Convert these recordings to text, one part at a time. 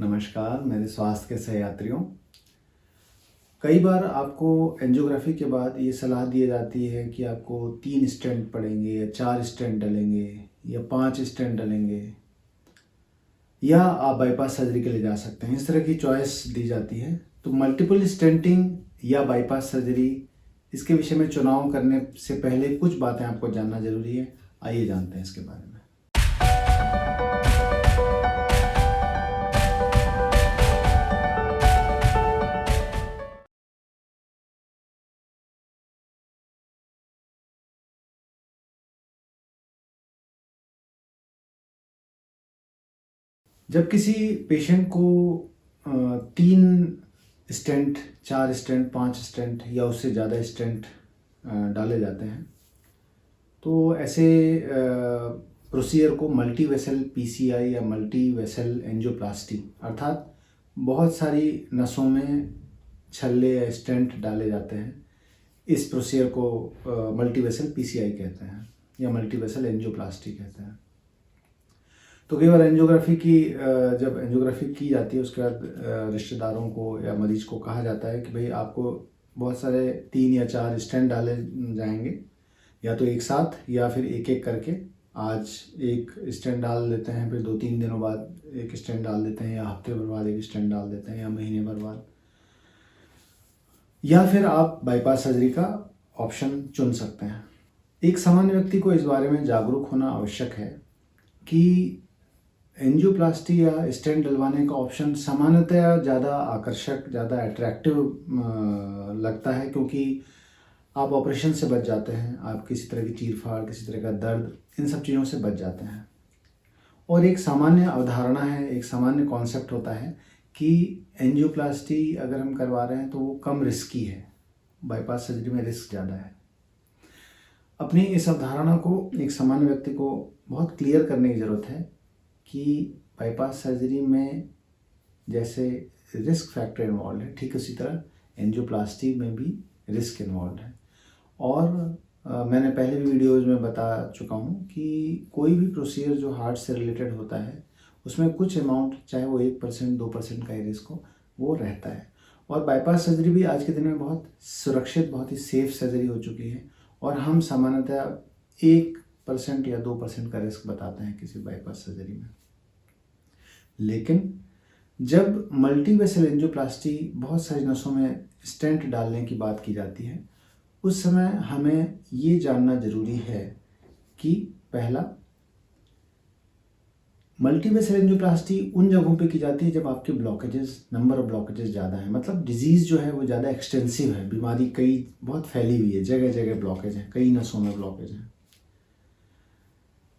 नमस्कार मेरे स्वास्थ्य के सहयात्रियों। कई बार आपको एंजियोग्राफी के बाद ये सलाह दी जाती है कि आपको 3 स्टेंट पड़ेंगे या 4 स्टेंट डलेंगे या 5 स्टेंट डलेंगे या आप बाईपास सर्जरी के लिए जा सकते हैं। इस तरह की चॉइस दी जाती है। तो मल्टीपल स्टेंटिंग या बाईपास सर्जरी, इसके विषय में चुनाव करने से पहले कुछ बातें आपको जानना जरूरी है। आइए जानते हैं इसके बारे में। जब किसी पेशेंट को 3 स्टेंट, 4 स्टेंट, 5 स्टेंट या उससे ज़्यादा स्टेंट डाले जाते हैं तो ऐसे प्रोसीजर को मल्टी वेसल पीसीआई या मल्टी वेसल एंजियोप्लास्टी अर्थात बहुत सारी नसों में छल्ले या स्टेंट डाले जाते हैं। इस प्रोसीजर को मल्टी वेसल पीसीआई कहते हैं या मल्टी वेसल एंजियोप्लास्टी कहते हैं। तो कई बार जब एंजियोग्राफी की जाती है उसके बाद रिश्तेदारों को या मरीज को कहा जाता है कि भाई आपको बहुत सारे 3 या 4 स्टेंट डाले जाएंगे, या तो एक साथ या फिर एक एक करके। आज एक स्टेंट डाल देते हैं, फिर 2-3 दिनों बाद एक स्टेंट डाल देते हैं, या हफ्ते भर बाद एक स्टेंट डाल देते हैं, या महीने भर बाद, या फिर आप बाईपास सर्जरी का ऑप्शन चुन सकते हैं। एक सामान्य व्यक्ति को इस बारे में जागरूक होना आवश्यक है कि एंजियोप्लास्टी या स्टेंट डलवाने का ऑप्शन सामान्यतः ज़्यादा आकर्षक, ज़्यादा अट्रैक्टिव लगता है, क्योंकि आप ऑपरेशन से बच जाते हैं, आप किसी तरह की चीरफाड़, किसी तरह का दर्द, इन सब चीज़ों से बच जाते हैं। और एक सामान्य अवधारणा है, एक सामान्य कॉन्सेप्ट होता है कि एंजियोप्लास्टी अगर हम करवा रहे हैं तो वो कम रिस्की है, बाईपास सर्जरी में रिस्क ज़्यादा है। अपनी इस अवधारणा को एक सामान्य व्यक्ति को बहुत क्लियर करने की ज़रूरत है कि बाईपास सर्जरी में जैसे रिस्क फैक्टर इन्वॉल्व है, ठीक उसी तरह एंजियोप्लास्टी में भी रिस्क इन्वॉल्व है। और मैंने पहले भी वीडियोज़ में बता चुका हूँ कि कोई भी प्रोसीजर जो हार्ट से रिलेटेड होता है उसमें कुछ अमाउंट, चाहे वो 1%, 2% का ही रिस्क हो, वो रहता है। और बाईपास सर्जरी भी आज के दिन में बहुत सुरक्षित, बहुत ही सेफ सर्जरी हो चुकी है, और हम सामान्यतः 1% या 2% का रिस्क बताते हैं किसी बाईपास सर्जरी में। लेकिन जब मल्टी वेसल एंजियोप्लास्टी, बहुत सारी नसों में स्टेंट डालने की बात की जाती है, उस समय हमें ये जानना जरूरी है कि पहला, मल्टी वेसल एंजियोप्लास्टी उन जगहों पे की जाती है जब आपके ब्लॉकेजेस, नंबर ऑफ ब्लॉकेजेस ज़्यादा है, मतलब डिजीज़ जो है वो ज़्यादा एक्सटेंसिव है, बीमारी कई बहुत फैली हुई है, जगह जगह ब्लॉकेज है, कई नसों में ब्लॉकेज है।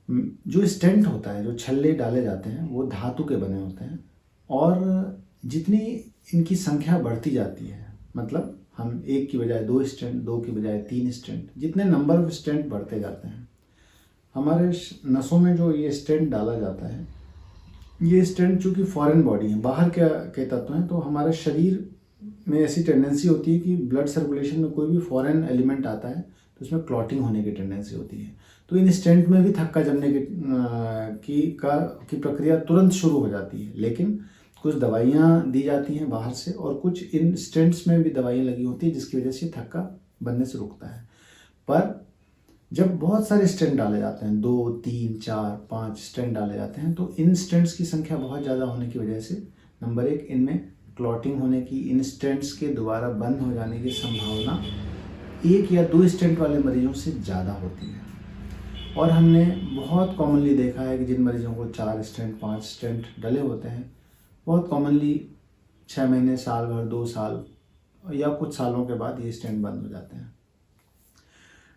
जो स्टेंट होता है, जो छल्ले डाले जाते हैं, वो धातु के बने होते हैं, और जितनी इनकी संख्या बढ़ती जाती है, मतलब हम 1 की बजाय 2 स्टेंट, 2 की बजाय 3 स्टेंट, जितने नंबर ऑफ स्टेंट बढ़ते जाते हैं, हमारे नसों में जो ये स्टेंट डाला जाता है, ये स्टेंट चूँकि फॉरेन बॉडी है, बाहर के तत्व हैं, तो हमारे शरीर में ऐसी टेंडेंसी होती है कि ब्लड सर्कुलेशन में कोई भी फॉरेन एलिमेंट आता है तो उसमें क्लॉटिंग होने की टेंडेंसी होती है। तो इन स्टेंट में भी थक्का जमने की प्रक्रिया तुरंत शुरू हो जाती है। लेकिन कुछ दवाइयाँ दी जाती हैं बाहर से, और कुछ इन स्टेंट्स में भी दवाइयाँ लगी होती है जिसकी वजह से थक्का बनने से रुकता है। पर जब बहुत सारे स्टेंट डाले जाते हैं, 2, 3, 4, 5 स्टेंट डाले जाते हैं, तो इन स्टेंट्स की संख्या बहुत ज़्यादा होने की वजह से नंबर 1, इनमें क्लॉटिंग होने की, इन स्टेंट्स के दोबारा बंद हो जाने की संभावना 1 या 2 स्टेंट वाले मरीजों से ज़्यादा होती है। और हमने बहुत कॉमनली देखा है कि जिन मरीजों को 4 स्टेंट, 5 स्टेंट डले होते हैं, बहुत कॉमनली 6 महीने, साल भर, 2 साल या कुछ सालों के बाद ये स्टेंट बंद हो जाते हैं।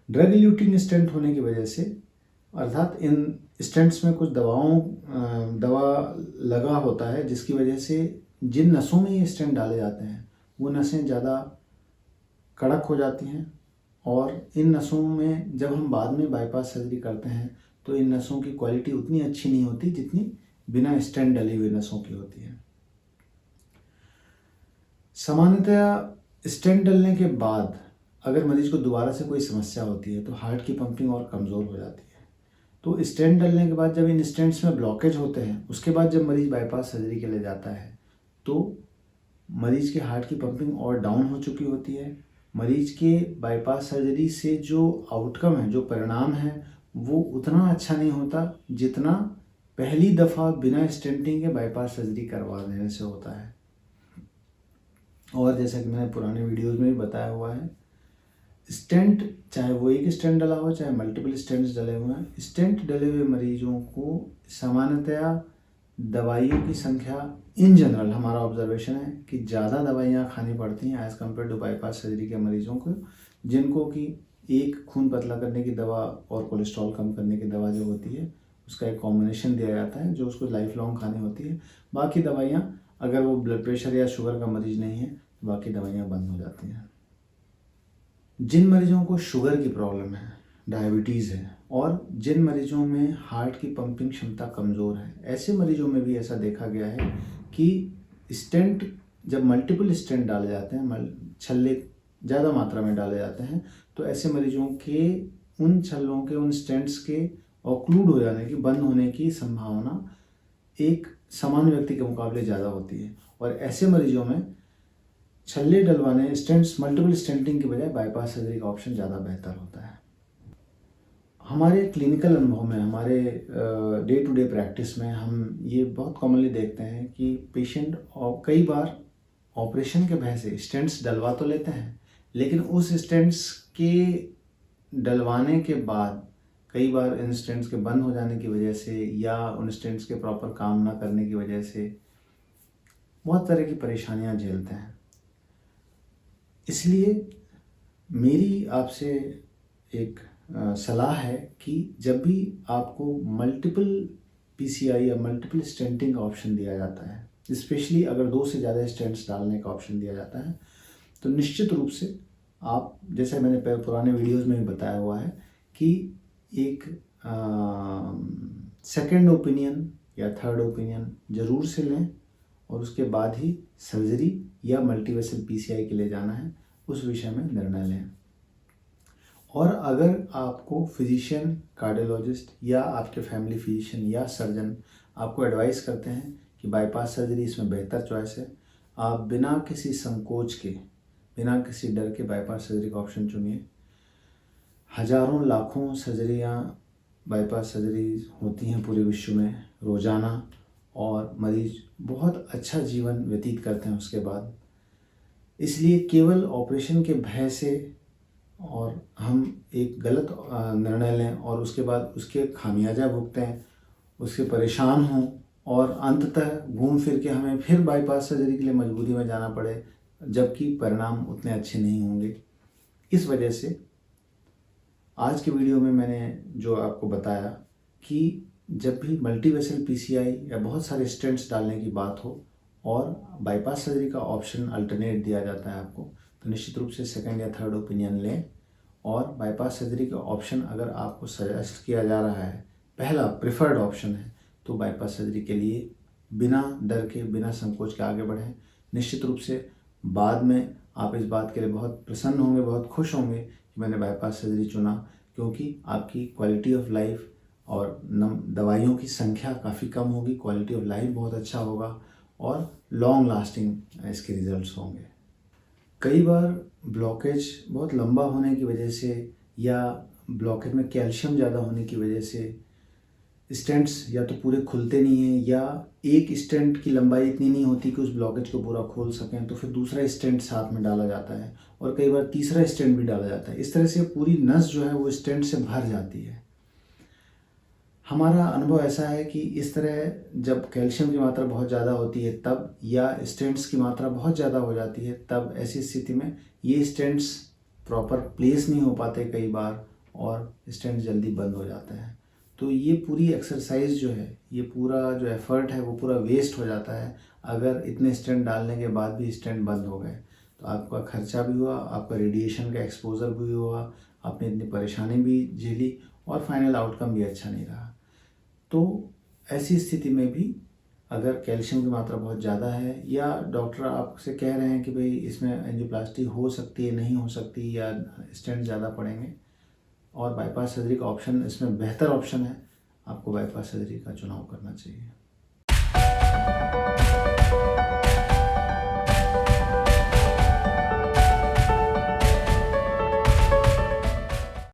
ड्रग इल्यूटिंग स्टेंट होने की वजह से, अर्थात इन स्टेंट्स में कुछ दवा लगा होता है जिसकी वजह से जिन नसों में ये स्टेंट डाले जाते हैं वो नसें ज़्यादा कड़क हो जाती हैं, और इन नसों में जब हम बाद में बाईपास सर्जरी करते हैं तो इन नसों की क्वालिटी उतनी अच्छी नहीं होती जितनी बिना स्टेंट डली हुई नसों की होती है। सामान्यतः स्टेंट डलने के बाद अगर मरीज को दोबारा से कोई समस्या होती है तो हार्ट की पंपिंग और कमज़ोर हो जाती है। तो स्टेंट डलने के बाद जब इन स्टेंट्स में ब्लॉकेज होते हैं, उसके बाद जब मरीज़ बाईपास सर्जरी के लिए जाता है तो मरीज़ के हार्ट की पंपिंग और डाउन हो चुकी होती है। मरीज़ के बाईपास सर्जरी से जो आउटकम है, जो परिणाम है, वो उतना अच्छा नहीं होता जितना पहली दफ़ा बिना स्टेंटिंग के बाईपास सर्जरी करवा देने से होता है। और जैसा कि मैंने पुराने वीडियोज़ में भी बताया हुआ है, स्टेंट चाहे वो एक स्टेंट डला हो चाहे मल्टीपल स्टेंट्स डले हुए हैं, स्टेंट डले हुए मरीजों को सामान्यतया दवाइयों की संख्या इन जनरल हमारा ऑब्जर्वेशन है कि ज़्यादा दवाइयाँ खानी पड़ती हैं as compare to bypass surgery के मरीजों को, जिनको कि एक खून पतला करने की दवा और कोलेस्ट्रॉल कम करने की दवा जो होती है उसका एक कॉम्बिनेशन दिया जाता है जो उसको लाइफ लॉन्ग खानी होती है। बाकी दवाइयाँ अगर वो ब्लड प्रेशर या शुगर का मरीज नहीं है तो बाकी दवाइयाँ बंद हो जाती हैं। जिन मरीजों को शुगर की प्रॉब्लम है, डायबिटीज़ है और जिन मरीजों में हार्ट की पंपिंग क्षमता कमज़ोर है, ऐसे मरीजों में भी ऐसा देखा गया है कि स्टेंट जब मल्टीपल स्टेंट डाले जाते हैं, छल्ले ज़्यादा मात्रा में डाले जाते हैं, तो ऐसे मरीजों के उन छल्लों के, उन स्टेंट्स के ऑक्लूड हो जाने की, बंद होने की संभावना एक सामान्य व्यक्ति के मुकाबले ज़्यादा होती है। और ऐसे मरीजों में छल्ले डलवाने, स्टेंट्स, मल्टीपल स्टेंटिंग के बजाय बाईपास सर्जरी का ऑप्शन ज़्यादा बेहतर होता है। हमारे क्लिनिकल अनुभव में, हमारे डे टू डे प्रैक्टिस में हम ये बहुत कॉमनली देखते हैं कि पेशेंट कई बार ऑपरेशन के भय से स्टेंट्स डलवा तो लेते हैं, लेकिन उस स्टेंट्स के डलवाने के बाद कई बार इन स्टेंट्स के बंद हो जाने की वजह से या उन स्टेंट्स के प्रॉपर काम ना करने की वजह से बहुत तरह की परेशानियां झेलते हैं। इसलिए मेरी आपसे एक सलाह है कि जब भी आपको मल्टीपल पीसीआई या मल्टीपल स्टेंटिंग का ऑप्शन दिया जाता है, स्पेशली अगर 2 से ज़्यादा स्टेंट्स डालने का ऑप्शन दिया जाता है, तो निश्चित रूप से आप, जैसे मैंने पुराने वीडियोज़ में भी बताया हुआ है कि एक सेकंड ओपिनियन या थर्ड ओपिनियन ज़रूर से लें और उसके बाद ही सर्जरी या मल्टीवेसल पीसीआई के लिए जाना है, उस विषय में निर्णय लें। और अगर आपको फिजिशियन, कार्डियोलॉजिस्ट या आपके फैमिली फिजिशियन या सर्जन आपको एडवाइस करते हैं कि बाईपास सर्जरी इसमें बेहतर चॉइस है, आप बिना किसी संकोच के, बिना किसी डर के बाईपास सर्जरी का ऑप्शन चुनिए। हज़ारों लाखों सर्जरियाँ, बाईपास सर्जरी होती हैं पूरे विश्व में रोज़ाना और मरीज बहुत अच्छा जीवन व्यतीत करते हैं उसके बाद। इसलिए केवल ऑपरेशन के भय से और हम एक गलत निर्णय लें और उसके बाद उसके खामियाजा भुगतें, उसके परेशान हों और अंततः घूम फिर के हमें फिर बाईपास सर्जरी के लिए मजबूरी में जाना पड़े, जबकि परिणाम उतने अच्छे नहीं होंगे। इस वजह से आज के वीडियो में मैंने जो आपको बताया कि जब भी मल्टीवेसल पीसीआई या बहुत सारे स्टेंट्स डालने की बात हो और बाईपास सर्जरी का ऑप्शन अल्टरनेट दिया जाता है आपको, तो निश्चित रूप से सेकंड या थर्ड ओपिनियन लें। और बाईपास सर्जरी का ऑप्शन अगर आपको सजेस्ट किया जा रहा है, पहला प्रिफर्ड ऑप्शन है, तो बाईपास सर्जरी के लिए बिना डर के, बिना संकोच के आगे बढ़ें। निश्चित रूप से बाद में आप इस बात के लिए बहुत प्रसन्न होंगे, बहुत खुश होंगे कि मैंने बाईपास सर्जरी चुना, क्योंकि आपकी क्वालिटी ऑफ लाइफ और दवाइयों की संख्या काफ़ी कम होगी, क्वालिटी ऑफ लाइफ बहुत अच्छा होगा और लॉन्ग लास्टिंग इसके रिजल्ट्स होंगे। कई बार ब्लॉकेज बहुत लंबा होने की वजह से या ब्लॉकेज में कैल्शियम ज़्यादा होने की वजह से स्टेंट्स या तो पूरे खुलते नहीं हैं या एक स्टेंट की लंबाई इतनी नहीं होती कि उस ब्लॉकेज को पूरा खोल सकें, तो फिर दूसरा स्टेंट साथ में डाला जाता है और कई बार तीसरा स्टेंट भी डाला जाता है। इस तरह से पूरी नस जो है वो स्टेंट से भर जाती है। हमारा अनुभव ऐसा है कि इस तरह जब कैल्शियम की मात्रा बहुत ज़्यादा होती है तब, या स्टेंट्स की मात्रा बहुत ज़्यादा हो जाती है तब, ऐसी स्थिति में ये स्टेंट्स प्रॉपर प्लेस नहीं हो पाते कई बार और स्टेंट जल्दी बंद हो जाते हैं। तो ये पूरी एक्सरसाइज जो है, ये पूरा जो एफर्ट है वो पूरा वेस्ट हो जाता है अगर इतने स्टेंट डालने के बाद भी स्टेंट बंद हो गए। तो आपका खर्चा भी हुआ, आपका रेडिएशन का एक्सपोजर भी हुआ, आपने इतनी परेशानी भी झेली और फाइनल आउटकम भी अच्छा नहीं रहा। तो ऐसी स्थिति में भी अगर कैल्शियम की मात्रा बहुत ज़्यादा है या डॉक्टर आपसे कह रहे हैं कि भाई इसमें एंजियोप्लास्टी हो सकती है, नहीं हो सकती, या स्टेंट ज़्यादा पड़ेंगे और बाईपास सर्जरी का ऑप्शन इसमें बेहतर ऑप्शन है, आपको बाईपास सर्जरी का चुनाव करना चाहिए।